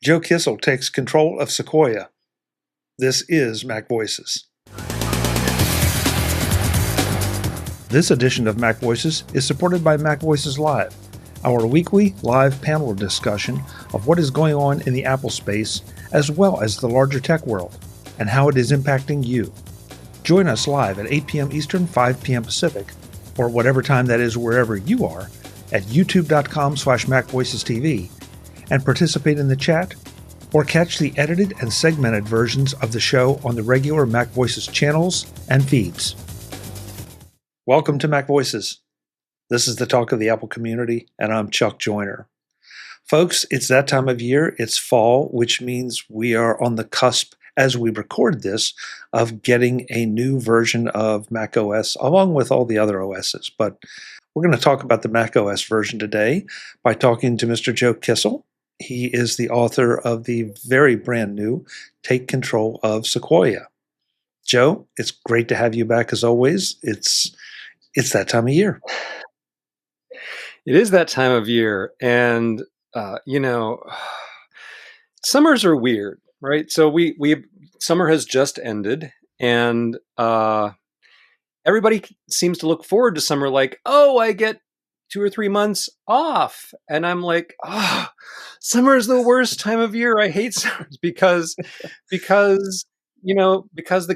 Joe Kissell takes control of Sequoia. This is MacVoices. This edition of MacVoices is supported by MacVoices Live, our weekly live panel discussion of what is going on in the Apple space, as well as the larger tech world, and how it is impacting you. Join us live at 8 p.m. Eastern, 5 p.m. Pacific, or whatever time that is wherever you are, at youtube.com/MacVoicesTV, and participate in the chat, or catch the edited and segmented versions of the show on the regular MacVoices channels and feeds. Welcome to MacVoices. This is the talk of the Apple community, and I'm Chuck Joyner. Folks, it's that time of year. It's fall, which means we are on the cusp, as we record this, of getting a new version of macOS, along with all the other OSs. But we're going to talk about the macOS version today by talking to Mr. Joe Kissell. He is the author of the very brand new Take Control of Sequoia. Joe, it's great to have you back as always. It's that time of year. It is that time of year, and summers are weird, right? So summer has just ended, and everybody seems to look forward to summer like, oh, I get 2 or 3 months off. And I'm like, summer is the worst time of year. I hate summers because the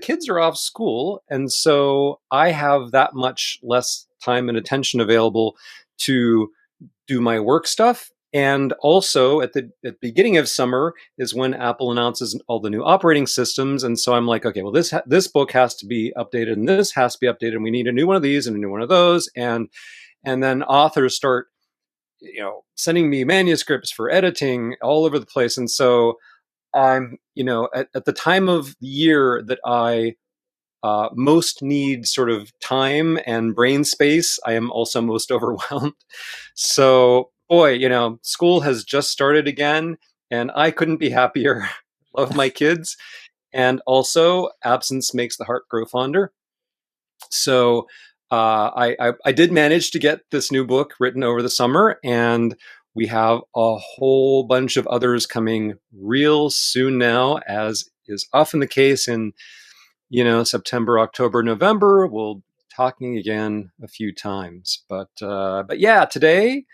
kids are off school. And so I have that much less time and attention available to do my work stuff. And also at the beginning of summer is when Apple announces all the new operating systems. And so I'm like, okay, well, this book has to be updated and this has to be updated. And we need a new one of these and a new one of those. And then authors start, sending me manuscripts for editing all over the place. And so I'm, at the time of the year that I most need sort of time and brain space, I am also most overwhelmed. So, boy, school has just started again, and I couldn't be happier. Love my kids. And also, absence makes the heart grow fonder. So, I did manage to get this new book written over the summer, and we have a whole bunch of others coming real soon now, as is often the case in, September, October, November. We'll be talking again a few times, but yeah, today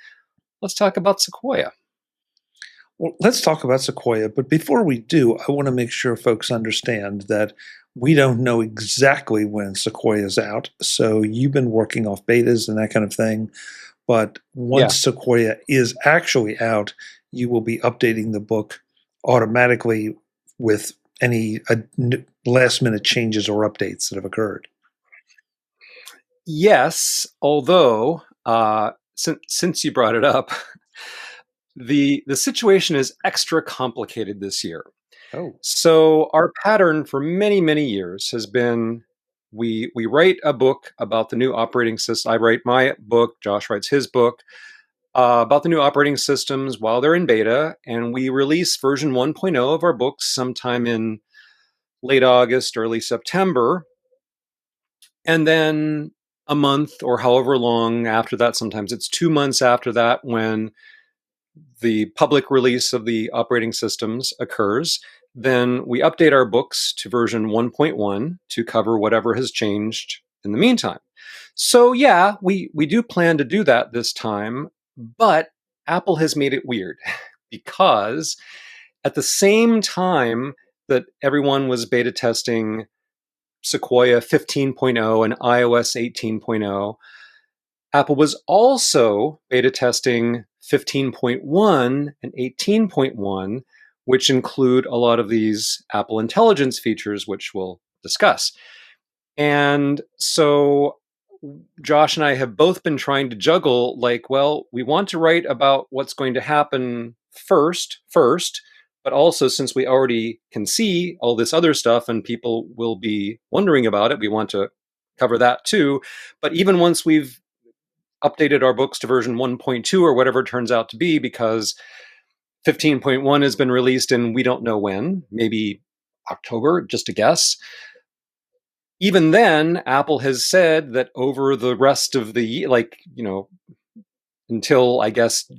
let's talk about Sequoia. Well, let's talk about Sequoia, but before we do, I want to make sure folks understand that we don't know exactly when Sequoia is out. So you've been working off betas and that kind of thing. But once Sequoia is actually out, you will be updating the book automatically with any last-minute changes or updates that have occurred. Yes, although since you brought it up, the situation is extra complicated this year. Oh. So our pattern for many, many years has been we write a book about the new operating system. I write my book, Josh writes his book about the new operating systems while they're in beta, and we release version 1.0 of our books sometime in late August, early September. And then a month or however long after that, sometimes it's 2 months after that, when the public release of the operating systems occurs, then we update our books to version 1.1 to cover whatever has changed in the meantime. So yeah, we do plan to do that this time, but Apple has made it weird because at the same time that everyone was beta testing Sequoia 15.0 and iOS 18.0, Apple was also beta testing 15.1 and 18.1, which include a lot of these Apple Intelligence features, which we'll discuss. And so Josh and I have both been trying to juggle, we want to write about what's going to happen first, but also since we already can see all this other stuff and people will be wondering about it, we want to cover that too. But even once we've updated our books to version 1.2 or whatever it turns out to be, because 15.1 has been released and we don't know when, maybe October, just a guess. Even then, Apple has said that over the rest of the year, until I guess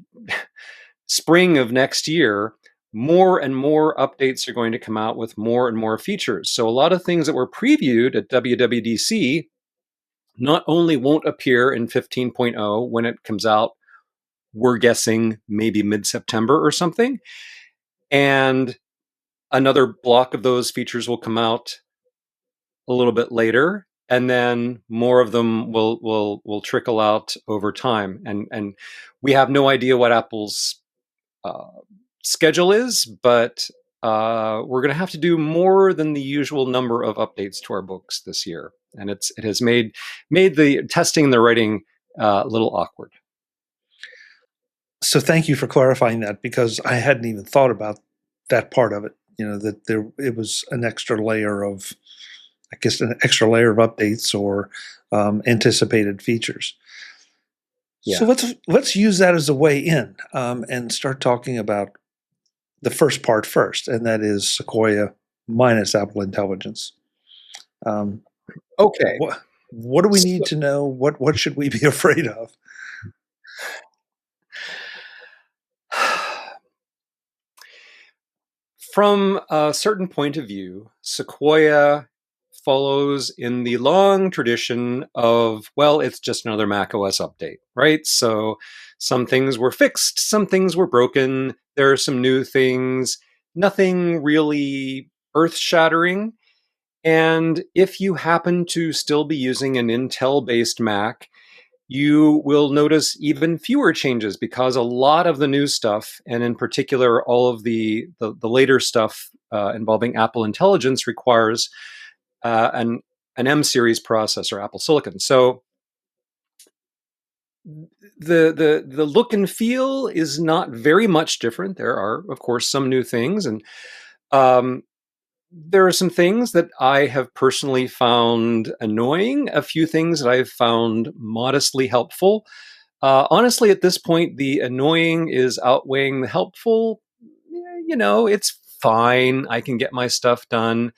spring of next year, more and more updates are going to come out with more and more features. So a lot of things that were previewed at WWDC not only won't appear in 15.0 when it comes out, we're guessing maybe mid-September or something, and another block of those features will come out a little bit later, and then more of them will trickle out over time. And we have no idea what Apple's schedule is, but we're going to have to do more than the usual number of updates to our books this year, and it has made the testing and the writing a little awkward. So thank you for clarifying that, because I hadn't even thought about that part of it. That it was an extra layer of, I guess, an extra layer of updates or anticipated features. Yeah. So let's use that as a way in and start talking about the first part first, and that is Sequoia minus Apple Intelligence. Okay. What do we need to know? What should we be afraid of? From a certain point of view, Sequoia follows in the long tradition of, well, it's just another macOS update, right? So some things were fixed, some things were broken, there are some new things, nothing really earth-shattering. And if you happen to still be using an Intel-based Mac, you will notice even fewer changes, because a lot of the new stuff, and in particular all of the later stuff involving Apple Intelligence, requires an M-series processor, Apple Silicon. So the look and feel is not very much different. There are, of course, some new things, and there are some things that I have personally found annoying, a few things that I've found modestly helpful. Honestly, at this point, the annoying is outweighing the helpful. It's fine. I can get my stuff done.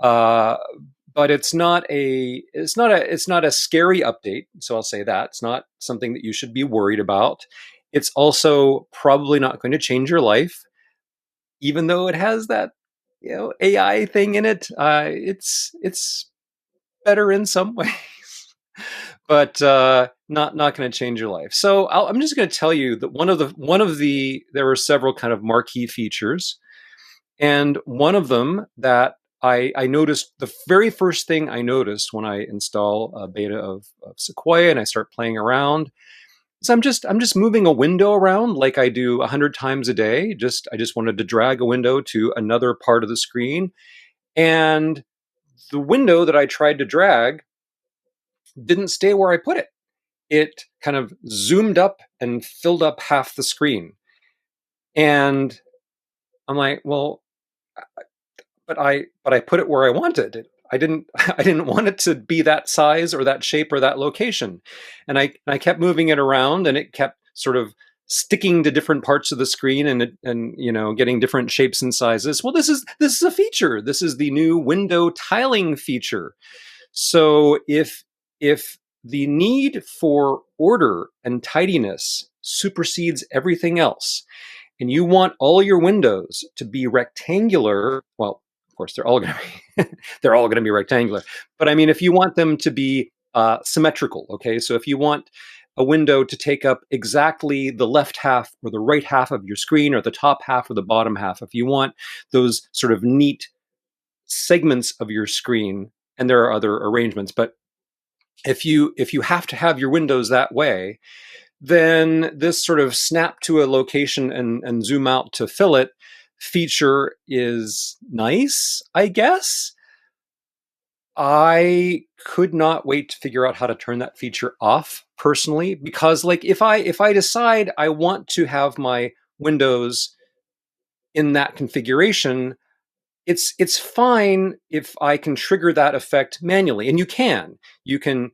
But it's not a scary update. So I'll say that it's not something that you should be worried about. It's also probably not going to change your life, even though it has that AI thing in it. It's better in some ways, but not going to change your life. So I'm just going to tell you that one of the there were several kind of marquee features, and one of them that I noticed, the very first thing I noticed when I install a beta of Sequoia and I start playing around, so I'm just moving a window around like I do 100 times a day. I just wanted to drag a window to another part of the screen, and the window that I tried to drag didn't stay where I put it. It kind of zoomed up and filled up half the screen, and I'm like, well, but I put it where I wanted it. I didn't want it to be that size or that shape or that location. And I kept moving it around, and it kept sort of sticking to different parts of the screen and getting different shapes and sizes. Well, this is a feature. This is the new window tiling feature. So if the need for order and tidiness supersedes everything else, and you want all your windows to be rectangular, well, of course, they're all going to be rectangular. But I mean, if you want them to be symmetrical, okay, so if you want a window to take up exactly the left half or the right half of your screen, or the top half or the bottom half, if you want those sort of neat segments of your screen, and there are other arrangements, but if you have to have your windows that way, then this sort of snap to a location and zoom out to fill it feature is nice, I guess. I could not wait to figure out how to turn that feature off personally, because like if I decide I want to have my windows in that configuration, it's fine if I can trigger that effect manually, and you can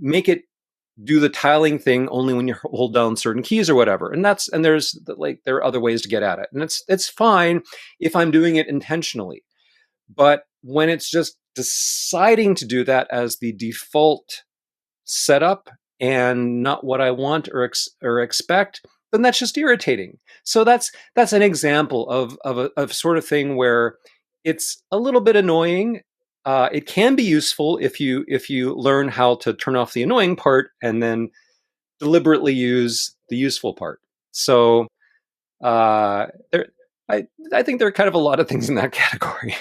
make it do the tiling thing only when you hold down certain keys or whatever. And there are other ways to get at it. And it's fine if I'm doing it intentionally. But when it's just deciding to do that as the default setup and not what I want or expect, then that's just irritating. So that's an example of sort of thing where it's a little bit annoying. It can be useful if you learn how to turn off the annoying part and then deliberately use the useful part. So there, I think there are kind of a lot of things in that category.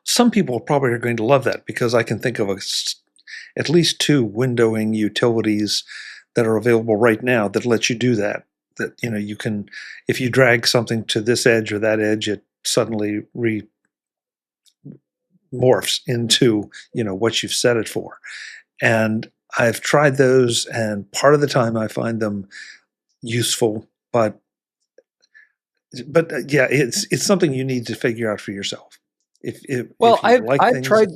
Some people probably are going to love that because I can think of at least 2 windowing utilities that are available right now that let you do that. That, you know, you can, if you drag something to this edge or that edge, it suddenly morphs into, you know, what you've set it for. And I've tried those, and part of the time I find them useful, but yeah, it's something you need to figure out for yourself. If Well, you like I've things, tried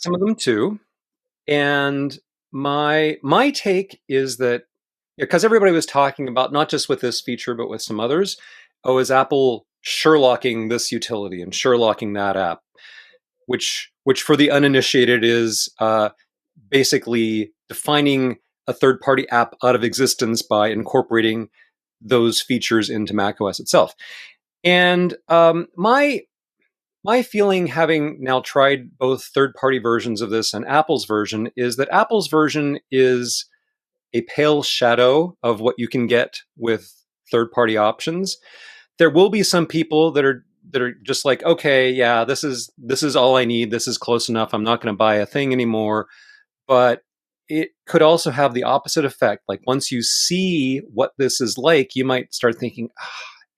some of them too, and my take is that, because everybody was talking about, not just with this feature but with some others, oh, is Apple Sherlocking this utility and Sherlocking that app, which for the uninitiated is basically defining a third-party app out of existence by incorporating those features into macOS itself. And my feeling, having now tried both third-party versions of this and Apple's version, is that Apple's version is a pale shadow of what you can get with third-party options. There will be some people that are just like, okay, yeah, this is all I need. This is close enough. I'm not going to buy a thing anymore. But it could also have the opposite effect. Like, once you see what this is like, you might start thinking,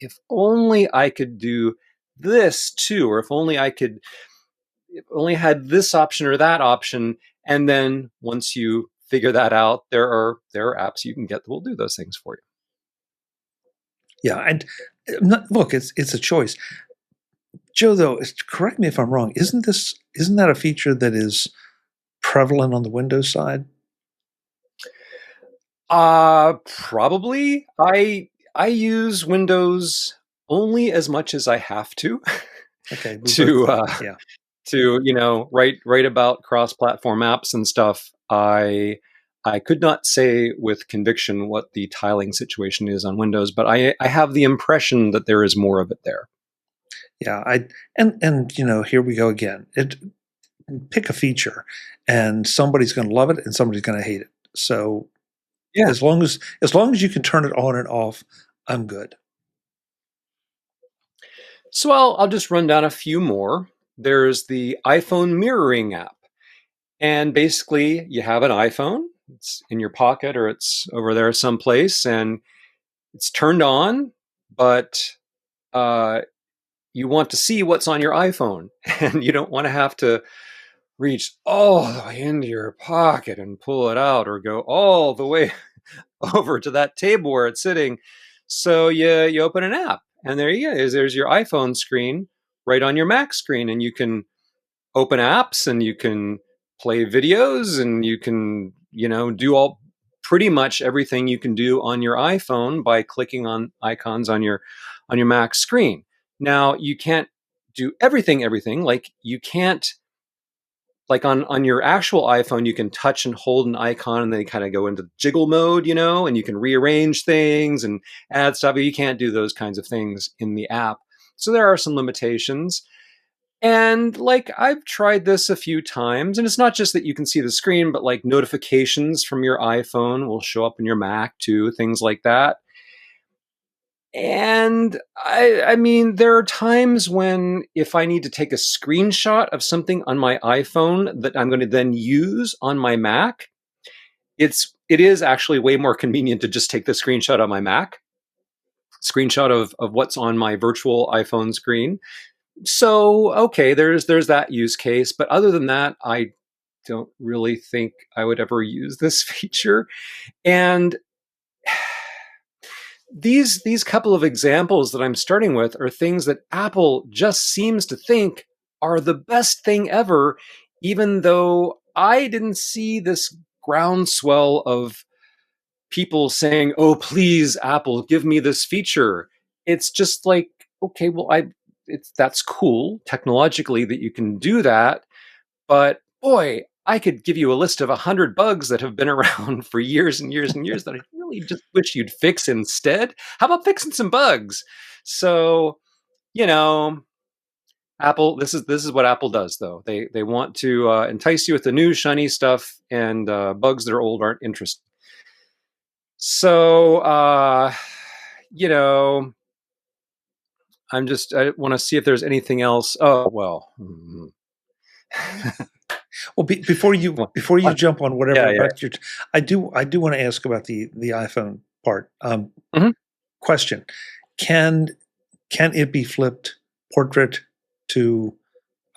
if only I could do this too, or if only had this option or that option. And then once you figure that out, there are apps you can get that will do those things for you. Yeah, and look, it's a choice. Joe, though, correct me if I'm wrong. Isn't that a feature that is prevalent on the Windows side? Probably. I use Windows only as much as I have to. Okay, to to write about cross-platform apps and stuff. I could not say with conviction what the tiling situation is on Windows, but I have the impression that there is more of it there. Yeah, and you know, here we go again. Pick a feature, and somebody's going to love it, and somebody's going to hate it. So, yeah, as long as you can turn it on and off, I'm good. So I'll just run down a few more. There's the iPhone mirroring app, and basically you have an iPhone. It's in your pocket or it's over there someplace, and it's turned on, but you want to see what's on your iPhone, and you don't want to have to reach all the way into your pocket and pull it out, or go all the way over to that table where it's sitting. So you open an app, and there you go. There's your iPhone screen right on your Mac screen, and you can open apps, and you can play videos, and you can do pretty much everything you can do on your iPhone by clicking on icons on your Mac screen. Now, you can't do everything. Like, you can't, like on your actual iPhone, you can touch and hold an icon and then kind of go into jiggle mode, and you can rearrange things and add stuff, but you can't do those kinds of things in the app. So there are some limitations. And like, I've tried this a few times, and it's not just that you can see the screen, but like notifications from your iPhone will show up in your Mac too, things like that. And I mean, there are times when, if I need to take a screenshot of something on my iPhone that I'm going to then use on my Mac, it is actually way more convenient to just take the screenshot on my Mac, screenshot of what's on my virtual iPhone screen. So, okay, there's that use case. But other than that, I don't really think I would ever use this feature. And these couple of examples that I'm starting with are things that Apple just seems to think are the best thing ever, even though I didn't see this groundswell of people saying, "Oh, please, Apple, give me this feature." It's just like, okay, well, that's cool technologically that you can do that, but boy, I could give you a list of 100 bugs that have been around for years and years and years that I really you just wish you'd fix instead? How about fixing some bugs? So, you know, Apple, this is what Apple does, though. They want to entice you with the new shiny stuff, and bugs that are old aren't interesting. So, you know, I want to see if there's anything else. Oh well. Well, before you jump on whatever Yeah. about your, I do want to ask about the iPhone part. Mhm. Question: Can it be flipped portrait to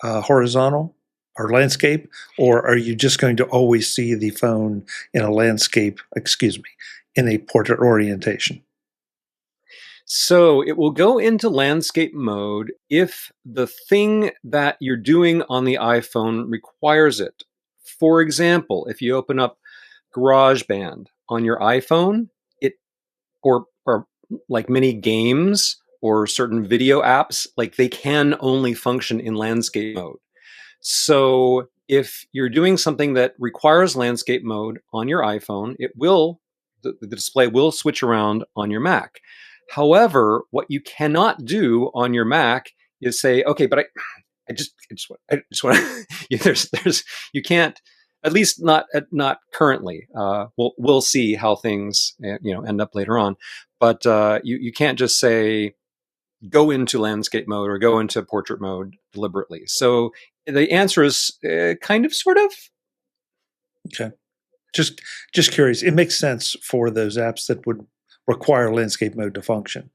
horizontal or landscape, or are you just going to always see the phone in a landscape? Excuse me, in a portrait orientation? So it will go into landscape mode if the thing that you're doing on the iPhone requires it. For example, if you open up GarageBand on your iPhone, it or like many games or certain video apps, like they can only function in landscape mode. So if you're doing something that requires landscape mode on your iPhone, the display will switch around on your Mac. However, what you cannot do on your Mac is say, okay, but I just want there's you can't, at least not currently. We'll see how things end up later on, but you can't just say go into landscape mode or go into portrait mode deliberately. So the answer is kind of, sort of. Okay, just curious. It makes sense for those apps that would require landscape mode to function,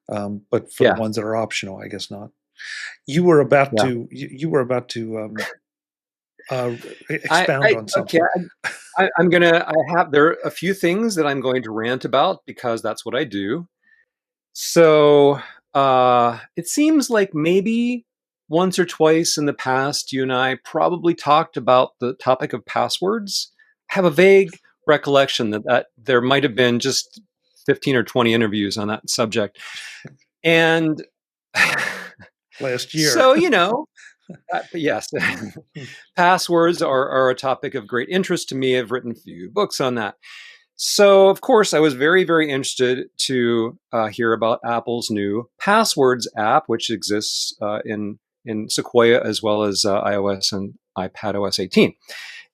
but for the ones that are optional, I guess not. You were about to expound on something. Okay, there are a few things that I'm going to rant about because that's what I do. So it seems like maybe once or twice in the past, you and I probably talked about the topic of passwords. I have a vague recollection that there might have been just 15 or 20 interviews on that subject. And last year. So, yes, passwords are a topic of great interest to me. I've written a few books on that. So, of course, I was very, very interested to hear about Apple's new Passwords app, which exists in Sequoia as well as iOS and iPadOS 18.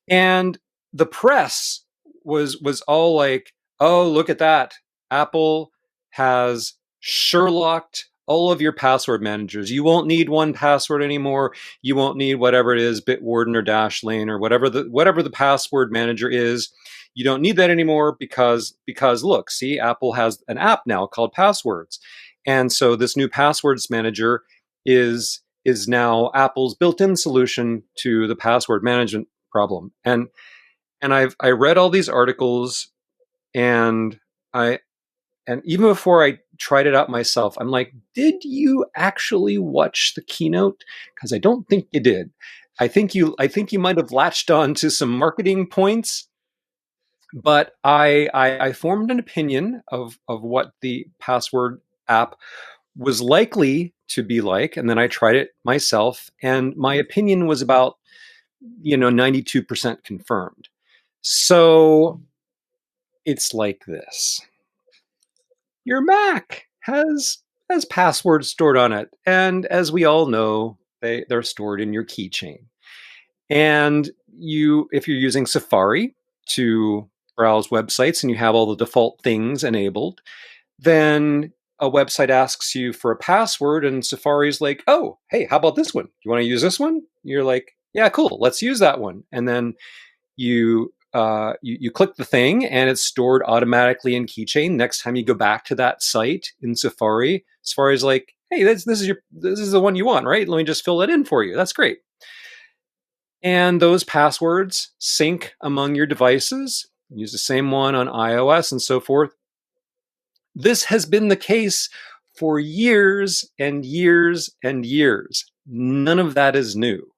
And the press was all like, "Oh, look at that! Apple has Sherlocked all of your password managers. You won't need 1Password anymore. You won't need whatever it is, Bitwarden or Dashlane or whatever the password manager is. You don't need that anymore because look, see, Apple has an app now called Passwords, and so this new passwords manager is now Apple's built-in solution to the password management problem." And I read all these articles, and even before I tried it out myself, I'm like, did you actually watch the keynote? Because I don't think you did. I think you might have latched on to some marketing points, but I formed an opinion of what the password app was likely to be like, and then I tried it myself, and my opinion was about 92% confirmed. So it's like this. Your Mac has passwords stored on it, and as we all know, they're stored in your keychain. And if you're using Safari to browse websites and you have all the default things enabled, then a website asks you for a password, and Safari's like, "Oh, hey, how about this one? You want to use this one?" You're like, "Yeah, cool, let's use that one." And then you click the thing, and it's stored automatically in Keychain. Next time you go back to that site in Safari, Safari's like, "Hey, this is the one you want, right? Let me just fill it in for you. That's great." And those passwords sync among your devices. Use the same one on iOS and so forth. This has been the case for years and years and years. None of that is new.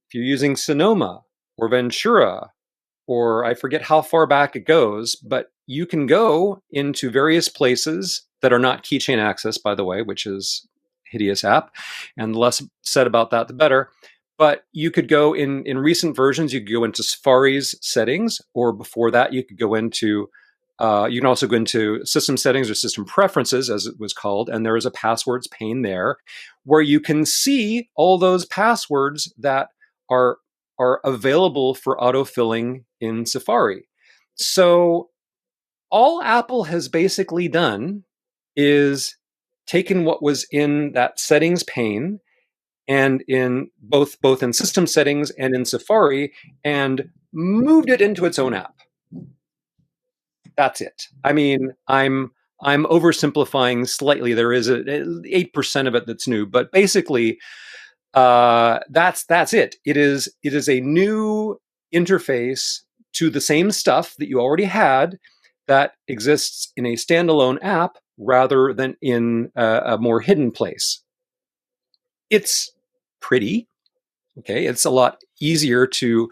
If you're using Sonoma or Ventura, or I forget how far back it goes, but you can go into various places that are not keychain access, by the way, which is a hideous app. And the less said about that, the better. But you could go in recent versions, you could go into Safari's settings, or before that, you could go into You can also go into system settings or system preferences, as it was called, and there is a passwords pane there where you can see all those passwords that are available for autofilling in Safari. So all Apple has basically done is taken what was in that settings pane and in both in system settings and in Safari and moved it into its own app. That's it. I mean, I'm oversimplifying slightly. There is 8% of it that's new, but basically, that's it. It is a new interface to the same stuff that you already had that exists in a standalone app rather than in a more hidden place. It's pretty. Okay, it's a lot easier to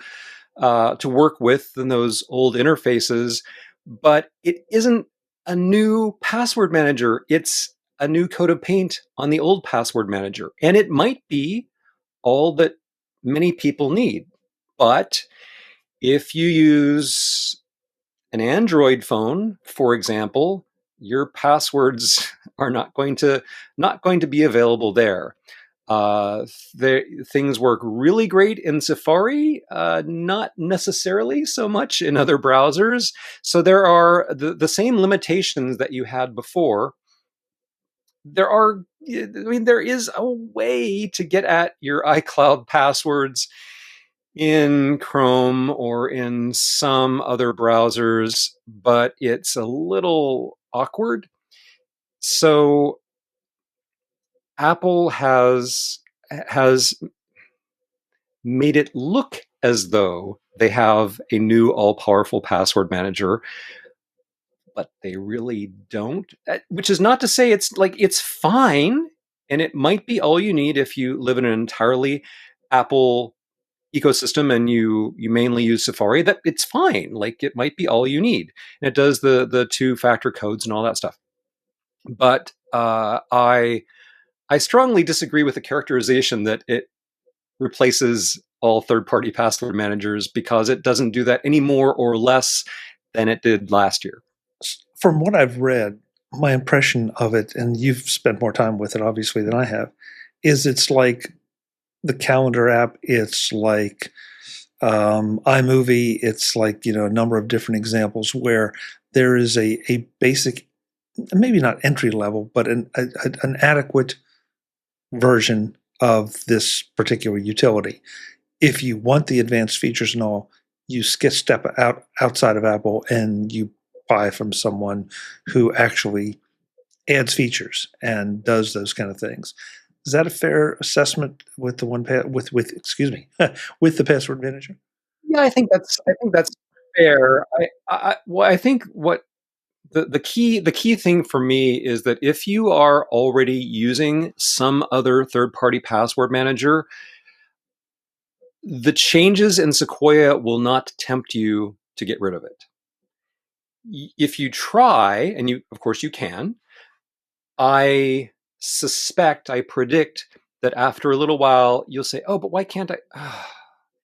work with than those old interfaces, but it isn't a new password manager. It's a new coat of paint on the old password manager. And it might be all that many people need. But if you use an Android phone, for example, your passwords are not going to be available there. Things work really great in Safari, not necessarily so much in other browsers. So there are the same limitations that you had before. There is a way to get at your iCloud passwords in Chrome or in some other browsers, but it's a little awkward. So Apple has made it look as though they have a new all-powerful password manager, but they really don't. Which is not to say it's fine, and it might be all you need if you live in an entirely Apple ecosystem and you mainly use Safari. That it's fine. Like, it might be all you need, and it does the two-factor codes and all that stuff. But I strongly disagree with the characterization that it replaces all third-party password managers, because it doesn't do that any more or less than it did last year. From what I've read, my impression of it, and you've spent more time with it obviously than I have, is it's like the calendar app. It's like iMovie. It's like, a number of different examples where there is a basic, maybe not entry level, but an adequate version of this particular utility. If you want the advanced features and all, you step outside of Apple and you buy from someone who actually adds features and does those kind of things. Is that a fair assessment with the with the password manager? Yeah, I think that's fair. I think what the key thing for me is that if you are already using some other third-party password manager, the changes in Sequoia will not tempt you to get rid of it. If you try, and of course you can, I predict that after a little while you'll say, "Oh, but why can't I?"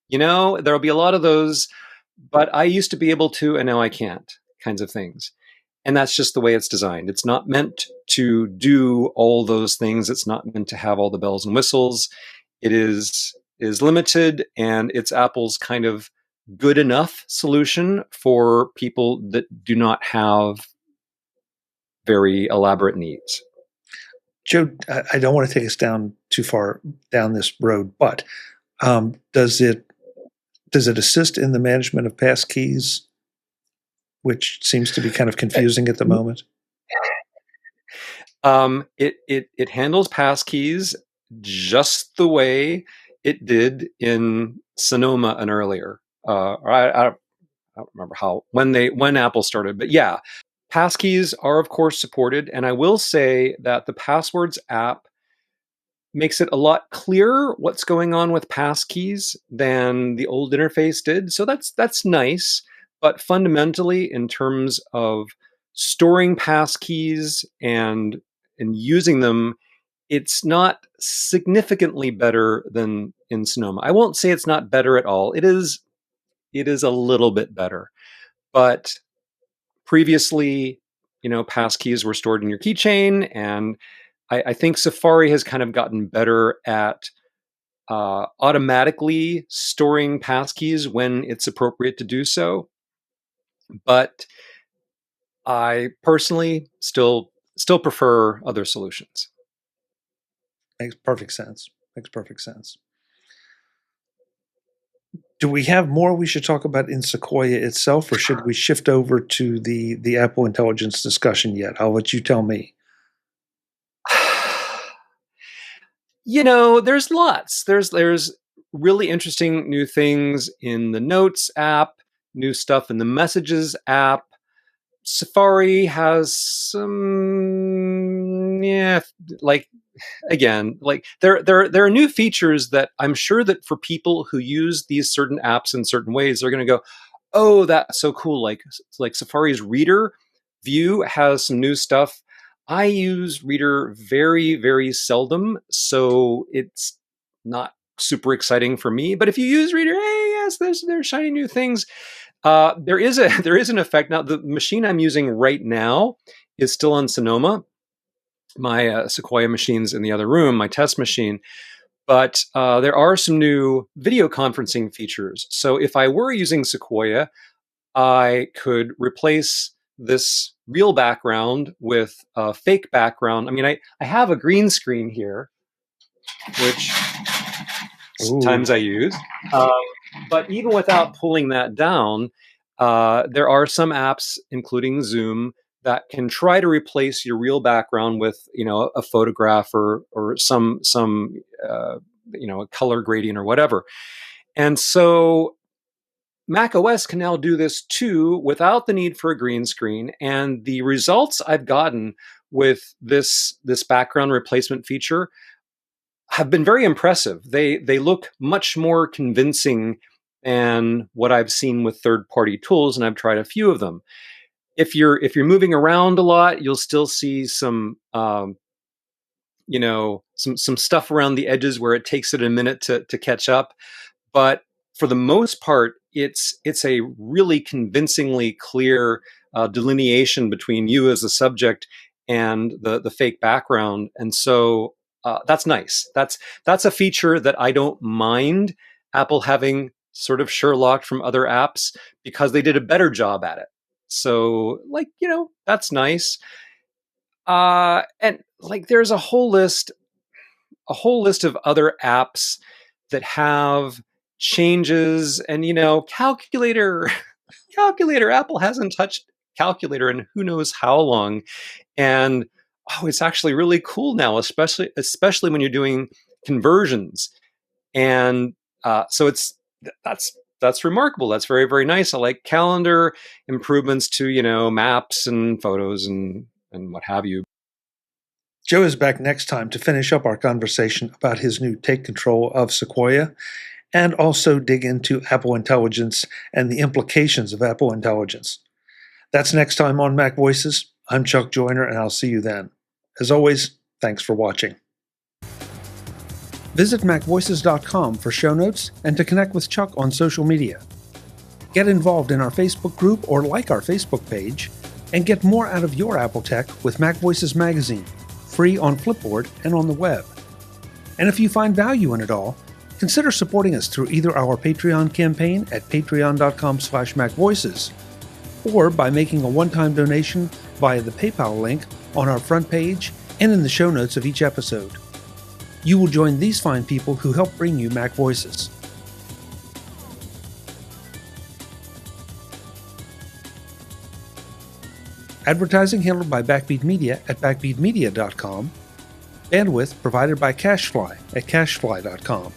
There'll be a lot of those, but I used to be able to, and now I can't, kinds of things. And that's just the way it's designed. It's not meant to do all those things. It's not meant to have all the bells and whistles. It is limited, and it's Apple's kind of good enough solution for people that do not have very elaborate needs. Joe, I don't want to take us down too far down this road, but does it assist in the management of passkeys, which seems to be kind of confusing at the moment? It handles passkeys just the way it did in Sonoma and earlier. I don't remember when Apple started, but yeah, passkeys are of course supported. And I will say that the Passwords app makes it a lot clearer what's going on with passkeys than the old interface did. So that's nice. But fundamentally, in terms of storing passkeys and using them, it's not significantly better than in Sonoma. I won't say it's not better at all. It is a little bit better, but Previously, passkeys were stored in your keychain, and I think Safari has kind of gotten better at automatically storing passkeys when it's appropriate to do so. But I personally still prefer other solutions. Makes perfect sense. Makes perfect sense. Do we have more we should talk about in Sequoia itself, or should we shift over to the Apple Intelligence discussion yet? I'll let you tell me. There's lots. There's really interesting new things in the Notes app, new stuff in the Messages app. Safari has some, there are new features that I'm sure that for people who use these certain apps in certain ways, they're going to go, oh, that's so cool. Like Safari's Reader view has some new stuff. I use Reader very, very seldom, so it's not super exciting for me. But if you use Reader, hey, yes, there's shiny new things. There is an effect. Now, the machine I'm using right now is still on Sonoma. My Sequoia machine's in the other room, my test machine. But there are some new video conferencing features. So if I were using Sequoia, I could replace this real background with a fake background. I mean, I have a green screen here, which sometimes I use. But even without pulling that down, there are some apps, including Zoom, that can try to replace your real background with, a photograph or some a color gradient or whatever. And so macOS can now do this too without the need for a green screen. And the results I've gotten with this background replacement feature have been very impressive. They look much more convincing than what I've seen with third-party tools, and I've tried a few of them. If you're moving around a lot, you'll still see some some stuff around the edges where it takes it a minute to catch up. But for the most part, it's a really convincingly clear delineation between you as the subject and the fake background, and so that's nice. That's a feature that I don't mind Apple having sort of Sherlocked from other apps because they did a better job at it. So, that's nice. And there's a whole list of other apps that have changes, and calculator. Apple hasn't touched calculator in who knows how long, and it's actually really cool now, especially when you're doing conversions, and so that's remarkable. That's very, very nice. I like calendar improvements to maps and photos and what have you. Joe is back next time to finish up our conversation about his new Take Control of Sequoia, and also dig into Apple Intelligence and the implications of Apple Intelligence. That's next time on Mac Voices. I'm Chuck Joyner, and I'll see you then. As always, thanks for watching. Visit MacVoices.com for show notes and to connect with Chuck on social media. Get involved in our Facebook group or like our Facebook page, and get more out of your Apple tech with Mac Voices Magazine, free on Flipboard and on the web. And if you find value in it all, consider supporting us through either our Patreon campaign at patreon.com/MacVoices, or by making a one-time donation via the PayPal link on our front page and in the show notes of each episode. You will join these fine people who help bring you Mac Voices. Advertising handled by Backbeat Media at backbeatmedia.com. Bandwidth provided by CacheFly at cachefly.com.